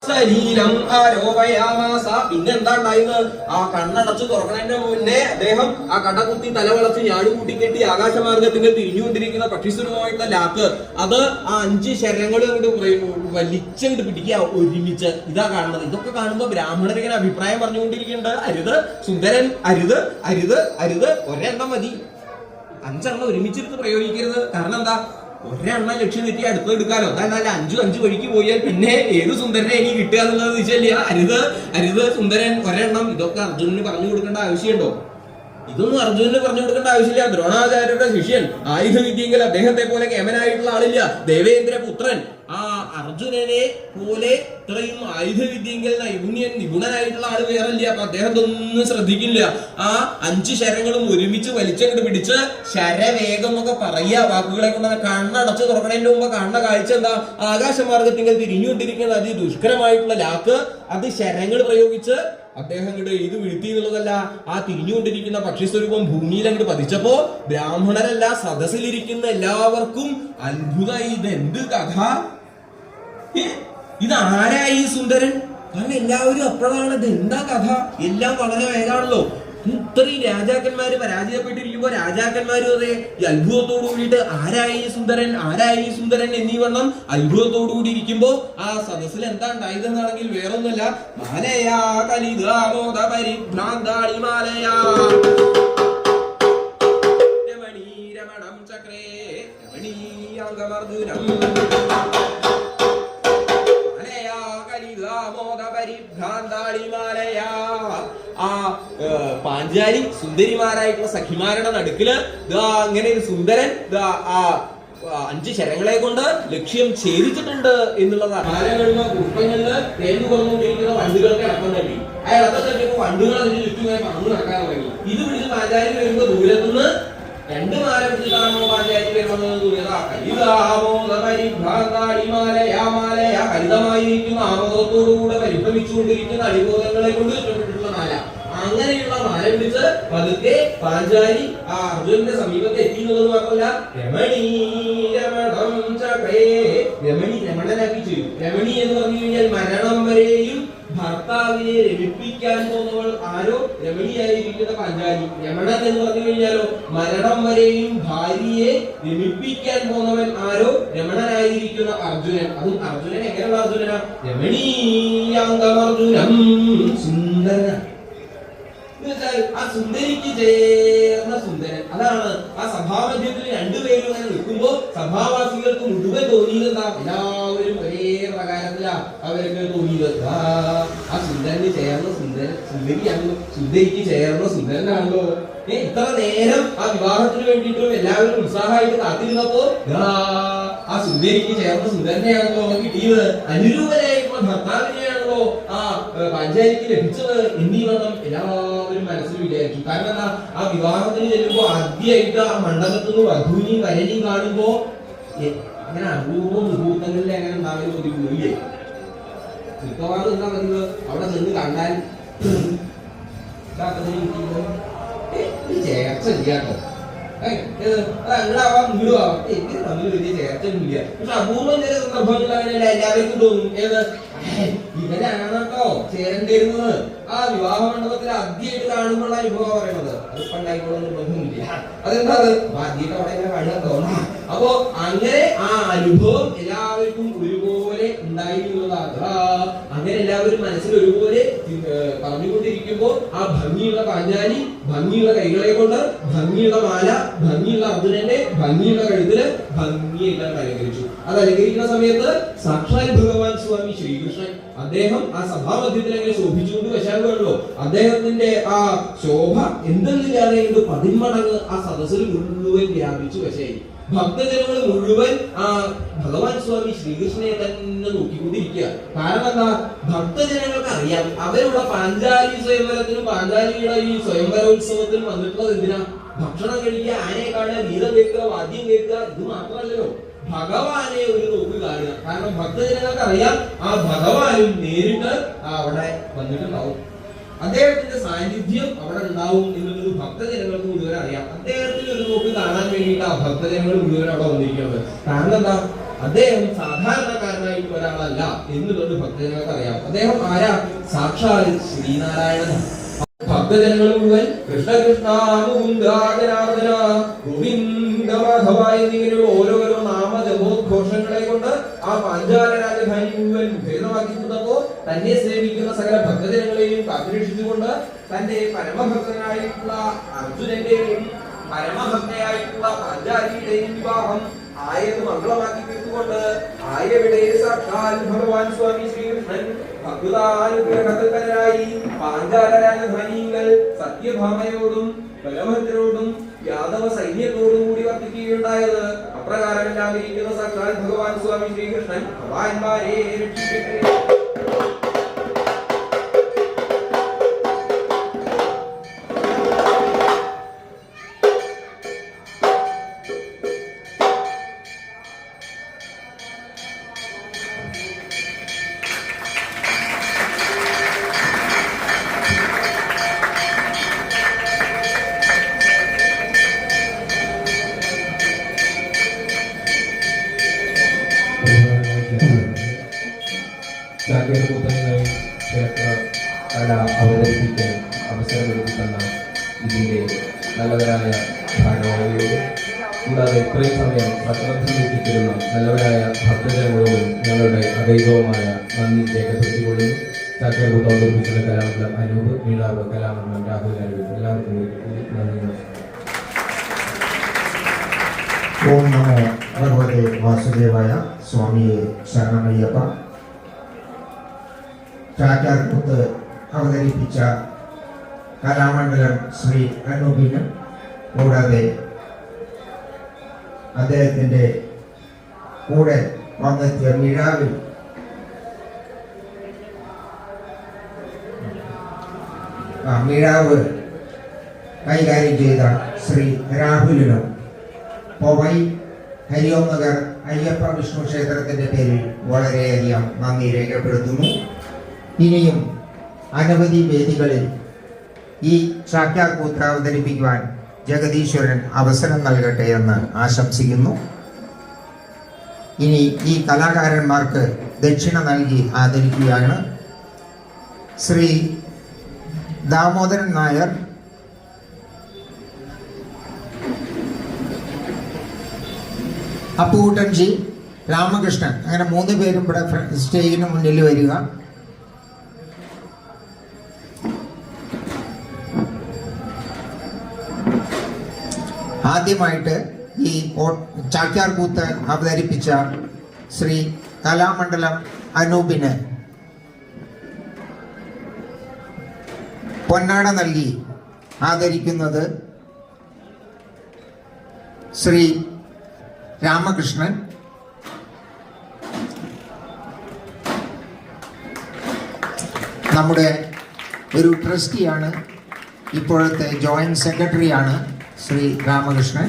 ശരീരം ആരോപയാമാസ. പിന്നെന്താ ഉണ്ടായിരുന്നത്? ആ കണ്ണടച്ച് തുറക്കണതിന്റെ മുന്നേ അദ്ദേഹം ആ കടകുത്തി തലവളച്ച് ഞാട് കൂട്ടിക്കെട്ടി ആകാശമാർഗത്തിൽ തിരിഞ്ഞുകൊണ്ടിരിക്കുന്ന പക്ഷിസ്വരൂപമായിട്ടുള്ള ലാക്ക് അത് ആ 5 ശരങ്ങളും കൊണ്ട് വലിച്ചങ്ങോട്ട് പിടിക്കുക ഒരുമിച്ച്. ഇതാ കാണുന്നത്. ഇതൊക്കെ കാണുമ്പോ ബ്രാഹ്മണർ ഇങ്ങനെ അഭിപ്രായം പറഞ്ഞുകൊണ്ടിരിക്കുന്നുണ്ട്. അരുത് സുന്ദരൻ, അരുത് അരുത് അരുത്, ഒരെണ്ണം മതി, 5 എണ്ണം ഒരുമിച്ചെടുത്ത് പ്രയോഗിക്കരുത്. കാരണം എന്താ? ഒരെണ്ണം ലക്ഷ്യം തെറ്റി അടുത്ത് എടുക്കാലോ. എന്നാൽ 5 വഴിക്ക് പോയാൽ പിന്നെ ഏത് സുന്ദരനെ ഇനി കിട്ടുക എന്നുള്ളത് വെച്ചല്ലേ. അരുത് അരുത് സുന്ദരൻ, ഒരെണ്ണം. ഇതൊക്കെ അർജുനന് പറഞ്ഞു കൊടുക്കേണ്ട ആവശ്യമുണ്ടോ? ഇതൊന്നും അർജുനന് പറഞ്ഞു കൊടുക്കേണ്ട ആവശ്യമില്ല. ദ്രോണാചാര്യരുടെ ശിഷ്യൻ, ആയുധ വിദ്യയെങ്കിൽ അദ്ദേഹത്തെ പോലെ കേമനായിട്ടുള്ള ആളില്ല. ദേവേന്ദ്രപുത്രൻ ആ അർജുനനെ പോലെ ഇത്രയും ആയുധ വിദ്യയെങ്കിൽ നിപുണനായിട്ടുള്ള ആള് വേറല്ല. അപ്പൊ അദ്ദേഹത്തൊന്നും ശ്രദ്ധിക്കില്ല. ആ 5 ശരങ്ങളും ഒരുമിച്ച് വലിച്ചങ്ങോട്ട് പിടിച്ച് ശരവേഗം എന്നൊക്കെ പറയുക വാക്കുകളെ കൊണ്ട്. കണ്ണടച്ച് തുറക്കണതിന്റെ മുമ്പ് കാണുന്ന കാഴ്ച എന്താ? ആകാശമാർഗത്തിങ്കൽ തിരിഞ്ഞുകൊണ്ടിരിക്കുന്ന അതിദുഷ്കരമായിട്ടുള്ള ലാക്ക് അത് ശരങ്ങൾ പ്രയോഗിച്ച് അദ്ദേഹം അങ്ങോട്ട് ഇത് വീഴ്ത്തി എന്നുള്ളതല്ല, ആ തിരിഞ്ഞുകൊണ്ടിരിക്കുന്ന പക്ഷിസ്വരൂപം ഭൂമിയിൽ അങ്ങോട്ട് പതിച്ചപ്പോ ബ്രാഹ്മണരല്ല സദസ്സിലിരിക്കുന്ന എല്ലാവർക്കും അത്ഭുതമായി. ഇതെന്ത് കഥ? ഇതാരായി സുന്ദരൻ? കാരണം എല്ലാവരും അപ്പോഴാണ് ഇതെന്താ കഥ. എല്ലാം വളരെ വേഗമാണല്ലോ. ഇത്രയും രാജാക്കന്മാര് പരാജയപ്പെട്ടിരിക്കുമ്പോ രാജാക്കന്മാരും അതെ ഈ അത്ഭുതത്തോടു കൂടിയിട്ട് ആരായി സുന്ദരൻ, ആരായി സുന്ദരൻ എന്നീ വണ്ണം അത്ഭുതത്തോടു കൂടി ഇരിക്കുമ്പോ ആ സദസ്സിൽ എന്താ ഉണ്ടായതെന്നാണെങ്കിൽ വേറൊന്നുമല്ല, മാലയാ കലിതാമോദ പരിഭ്രാന്താളി മാലയാ രമണീ രമണം ചക്രേ രമണീയാംഗമർദ്ദുനം ആ പാഞ്ചാലി സുന്ദരിമാരായിട്ടുള്ള സഖിമാരുടെ നടുക്കില് അങ്ങനെ ഒരു സുന്ദരൻ ആ 5 ശരങ്ങളെ കൊണ്ട് ലക്ഷ്യം ഛേദിച്ചിട്ടുണ്ട് എന്നുള്ളതാണ്. മരങ്ങളിലോ പുഷ്പങ്ങളില് തേന്നു കൊണ്ടുകൊണ്ടിരിക്കുന്ന വണ്ടുകൾക്ക് അടക്കം തട്ടി. അയാൾ അടക്കം തട്ടിയപ്പോ വണ്ടുകൾ അതിന് ചുറ്റുമായി പറന്നു നടക്കാൻ തുടങ്ങി. ഇത് പിടിച്ച് പാഞ്ചാലി വരുമ്പോ ദൂരത്തുനിന്ന് 2 മാല പിടിച്ചിട്ടാണോ പാഞ്ചാലി വരുന്നത്? ഹരിതമായിരിക്കുന്ന ആമോദത്തോടുകൂടെ പരിഭ്രമിച്ചുകൊണ്ടിരിക്കുന്ന അടിബോധങ്ങളെ കൊണ്ട് ചുറ്റപ്പെട്ടിട്ടുള്ള മാല. അങ്ങനെയുള്ള മാല പിടിച്ച് പതുക്കെ പാഞ്ചാലി ആ അർജുനന്റെ സമീപത്ത് എത്തി എന്നുള്ളത് മാത്രമല്ല, രമണീ രമണം ചക്രേ രമണി രമണനാക്കി ചെയ്തു. രമണി എന്ന് പറഞ്ഞു കഴിഞ്ഞാൽ മരണം വരെയും ഭർത്താവിനെ രമിപ്പിക്കാൻ പോകുന്നവൾ ആരോ? രമണിയായിരിക്കുന്ന പാഞ്ചാലി. രമണൻ എന്ന് പറഞ്ഞു കഴിഞ്ഞാലോ മരണം വരെയും ഭാര്യയെ രമിപ്പിക്കാൻ പോകുന്നവൻ ആരോ? രമണനായിരിക്കുന്ന അർജുനൻ. അതും അർജുനൻ എങ്ങനെയുള്ള അർജുനനാ? രമണീയാംഗമർജുനം, സുന്ദരൻ. ആ സുന്ദരിക്ക് ചേർന്ന സുന്ദരൻ. അതാണ് ആ സഭാമധ്യത്തിൽ 2 പേരും അങ്ങനെ നിൽക്കുമ്പോ സഭാവാസികൾക്ക് മുഴുവൻ തോന്നിയത് എന്താ? എല്ലാവരും ഒരേ പ്രകാരത്തിലാ അവർക്ക് തോന്നിയത്. ആ സുന്ദരന് ചേർന്ന സുന്ദരൻ സുന്ദരിയാണല്ലോ, സുന്ദരിക്ക് ചേർന്ന സുന്ദരനാണല്ലോ. ഇത്ര നേരം ആ വിവാഹത്തിന് വേണ്ടിയിട്ടും എല്ലാവരും ഉത്സാഹമായിട്ട് കാത്തിരുന്നപ്പോ ആ സുന്ദരിക്ക് ചേർന്ന സുന്ദരനെയാണല്ലോ കിട്ടിയത്. അനുരൂപനായിട്ടുള്ള ഭർത്താവിനെയാണല്ലോ ആ പാഞ്ചാലിക്ക് ലഭിച്ചത് എന്നീ വണ്ണം എല്ലാവരും മനസ്സിൽ വിചാരിച്ചു. കാരണം എന്താ? ആ വിവാഹത്തിന് ചെല്ലുമ്പോ ആദ്യമായിട്ട് ആ മണ്ഡപത്തുനിന്ന് വധുവിനെയും വരനെയും കാണുമ്പോ അങ്ങനെ അപൂർവ മുഹൂർത്തങ്ങളിൽ അങ്ങനെ ഉണ്ടാകുന്ന ഒതുങ്ങില്ലേ. മിക്കവാറും എന്താ പറയുന്നത്? അവിടെ നിന്ന് കണ്ടാൽ ചേർച്ച ഇല്ലാട്ടോ. എനിക്ക് തമ്മിൽ വലിയ ചേർച്ചയൊന്നുമില്ല. പക്ഷെ അപൂർവം ചില സന്ദർഭങ്ങളിൽ അങ്ങനെയല്ല എല്ലാവർക്കും തോന്നും. ഏത് ഇവരാണോ ചേരേണ്ടിയിരുന്നത്? ആ വിവാഹ മണ്ഡപത്തിൽ ആദ്യമായിട്ട് കാണുമ്പോഴുള്ള അനുഭവം പറയുന്നത്. അത് പണ്ടായിക്കോളൊന്നും നിർബന്ധമില്ല. അതെന്താ? ആദ്യമായിട്ട് അവിടെ ഇങ്ങനെ കാണാൻ തോന്നാം. അപ്പോ അങ്ങനെ ആ അനുഭവം എല്ലാവർക്കും ഒരുപോലെ ഉണ്ടായിരുന്നതാണ്. അങ്ങനെ എല്ലാവരും മനസ്സിൽ ഒരുപോലെ പറഞ്ഞുകൊണ്ടിരിക്കുമ്പോൾ ആ ഭംഗിയുള്ള പാഞ്ചാലി ഭംഗിയുള്ള കൈകളെ കൊണ്ട് ഭംഗിയുള്ള മാല, ഭംഗിയുള്ള അർജുനന്റെ ഭംഗിയുള്ള കഴുത്തില് ഭംഗിയെല്ലാം അലങ്കരിച്ചു. അത് അലങ്കരിക്കുന്ന സമയത്ത് സാക്ഷാൽ ഭഗവാൻ സ്വാമി ശ്രീകൃഷ്ണൻ അദ്ദേഹം ആ സഭാമധ്യത്തിൽ അങ്ങനെ ശോഭിച്ചുകൊണ്ട് വശാകുകയാണല്ലോ. അദ്ദേഹത്തിന്റെ ആ ശോഭ എന്തെന്നില്ലാതെ 10 മടങ്ങ് ആ സദസ്സിൽ മുഴുവൻ വ്യാപിച്ചു വശയായി. ഭക്തജനങ്ങൾ മുഴുവൻ ആ ഭഗവാൻ സ്വാമി ശ്രീകൃഷ്ണനെ തന്നെ നോക്കിക്കൊണ്ടിരിക്കുക. കാരണം എന്താ? ഭക്തജനങ്ങൾക്ക് അറിയാം അവരുടെ പാഞ്ചാലി സ്വയംവരത്തിനും പാഞ്ചാലിയുടെ ഈ സ്വയംവരോത്സവത്തിനും വന്നിട്ടുള്ളത് എന്തിനാ? ഭക്ഷണം കഴിക്കുക, ആനയെ കാണുക, ഗീതം കേൾക്കുക, വാദ്യം കേൾക്കുക. ഇത് മാത്രമല്ലല്ലോ, ഭഗവാനെ ഒരു നോക്ക് കാണുക. കാരണം ഭക്തജനങ്ങൾക്ക് അറിയാം ആ ഭഗവാനും നേരിട്ട് അവിടെ വന്നിട്ടുണ്ടാവും. അദ്ദേഹത്തിന്റെ സാന്നിധ്യം അവിടെ ഉണ്ടാവും എന്നുള്ളത് ഭക്തജനങ്ങൾക്ക് മുഴുവൻ അറിയാം. അദ്ദേഹത്തിന് ഒരു നോക്ക് കാണാൻ വേണ്ടിയിട്ട് ആ ഭക്തജനങ്ങൾ മുഴുവൻ അവിടെ വന്നിരിക്കുന്നത്. കാരണം എന്താ? അദ്ദേഹം സാധാരണക്കാരനായി ഭക്തനായിട്ട് ഒരാളല്ല എന്നുള്ളത് ഭക്തജനങ്ങൾക്ക് അറിയാം. അദ്ദേഹം ആരാ? സാക്ഷാൽ ശ്രീനാരായണനാണ്. ഭക്തജനങ്ങൾ മുഴുവൻ കൃഷ്ണ കൃഷ്ണ മുകുന്ദ ജനാർദ്ദന ഗോവിന്ദ മാധവ എന്നിങ്ങനെയുള്ള ഓരോരോ നാമജപോദ്ഘോഷങ്ങളെ കൊണ്ട് ആ പാഞ്ചാല രാജധാനി മുഴുവൻ ഭേദമാക്കി തീർന്നപ്പോ തന്നെ സേവിക്കുന്ന സകല ഭക്തജനങ്ങളെയും കാത്തുരക്ഷിച്ചുകൊണ്ട് തന്റെ പരമഭക്തനായിട്ടുള്ള അർജുനന്റെയും പരമഭക്തയായിട്ടുള്ള പാഞ്ചാലിയുടെയും വിവാഹം ആയത് മംഗളമാക്കി തീർത്തുകൊണ്ട് ആയവിടെ സാക്ഷാൽ ഭഗവാൻ സ്വാമി ശ്രീകൃഷ്ണൻ ഭക്താനുഗ്രഹതൽപരനായി പാഞ്ചാല രാജധാനികൾ സത്യഭാമയോടും ബലഭദ്രരോടും യാദവ സൈന്യത്തോടും കൂടി വർദ്ധിക്കുകയുണ്ടായത്. അപ്രകാരമെല്ലാം ഇരിക്കുന്ന സാക്ഷാൽ ഭഗവാൻ സ്വാമി ശ്രീകൃഷ്ണൻ ഭഗവാന്മാരെ രക്ഷിക്കട്ടെ. ചാക്യാർകൂത്തനായി ക്ഷേത്ര കല അവതരിപ്പിക്കാൻ അവസരമൊരുക്കി തന്ന ഇതിൻ്റെ നല്ലവരായ ഭാരവാഹികളോടും കൂടാതെ ഇത്രയും സമയം സശ്രദ്ധ വീക്ഷിച്ചിരുന്ന നല്ലവരായ ഭക്തജനങ്ങളോടും ഞങ്ങളുടെ അഗൈതവുമായ നന്ദി രേഖപ്പെടുത്തിക്കൊള്ളുന്നു. ചാക്യാർകൂത്തം അവതരിപ്പിച്ചുള്ള കലാമണ്ഡലം അനൂപ്, മീനാവ് കലാമണ്ഡലം രാഹുൽ അരവിന്ദ് എല്ലാവർക്കും നന്ദി. ഓം നമോ ഭഗവതേ വാസുദേവായ. സ്വാമിയെ ശരണമയ്യപ്പ. ചാക്യാർകൂത്ത് അവതരിപ്പിച്ച കലാമണ്ഡലം ശ്രീ അനൂപിനും കൂടാതെ അദ്ദേഹത്തിൻ്റെ കൂടെ വന്നെത്തിയ മിഴാവിൽ മിഴാവ് കൈകാര്യം ചെയ്ത ശ്രീ രാഹുലിനും പൊവൈ ഹരിയോം നഗർ അയ്യപ്പ വിഷ്ണു ക്ഷേത്രത്തിൻ്റെ പേരിൽ വളരെയധികം നന്ദി രേഖപ്പെടുത്തുന്നു. ഇനിയും അനവധി വേദികളിൽ ഈ ചാക്യാർകൂത്ത് അവതരിപ്പിക്കുവാൻ ജഗദീശ്വരൻ അവസരം നൽകട്ടെ എന്ന് ആശംസിക്കുന്നു. ഇനി ഈ കലാകാരന്മാർക്ക് ദക്ഷിണ നൽകി ആദരിക്കുകയാണ്. ശ്രീ ദാമോദരൻ നായർ, അപ്പുകുട്ടൻജി, രാമകൃഷ്ണൻ, അങ്ങനെ 3 പേരും ഇവിടെ സ്റ്റേജിന് മുന്നിൽ വരിക. ആദ്യമായിട്ട് ഈ ചാക്യാർകൂത്ത് അവതരിപ്പിച്ച ശ്രീ കലാമണ്ഡലം അനൂപിന് പൊന്നാട നൽകി ആദരിക്കുന്നത് ശ്രീ രാമകൃഷ്ണൻ. നമ്മുടെ ഒരു ട്രസ്റ്റിയാണ്, ഇപ്പോഴത്തെ ജോയിന്റ് സെക്രട്ടറിയാണ് ശ്രീ രാമകൃഷ്ണൻ.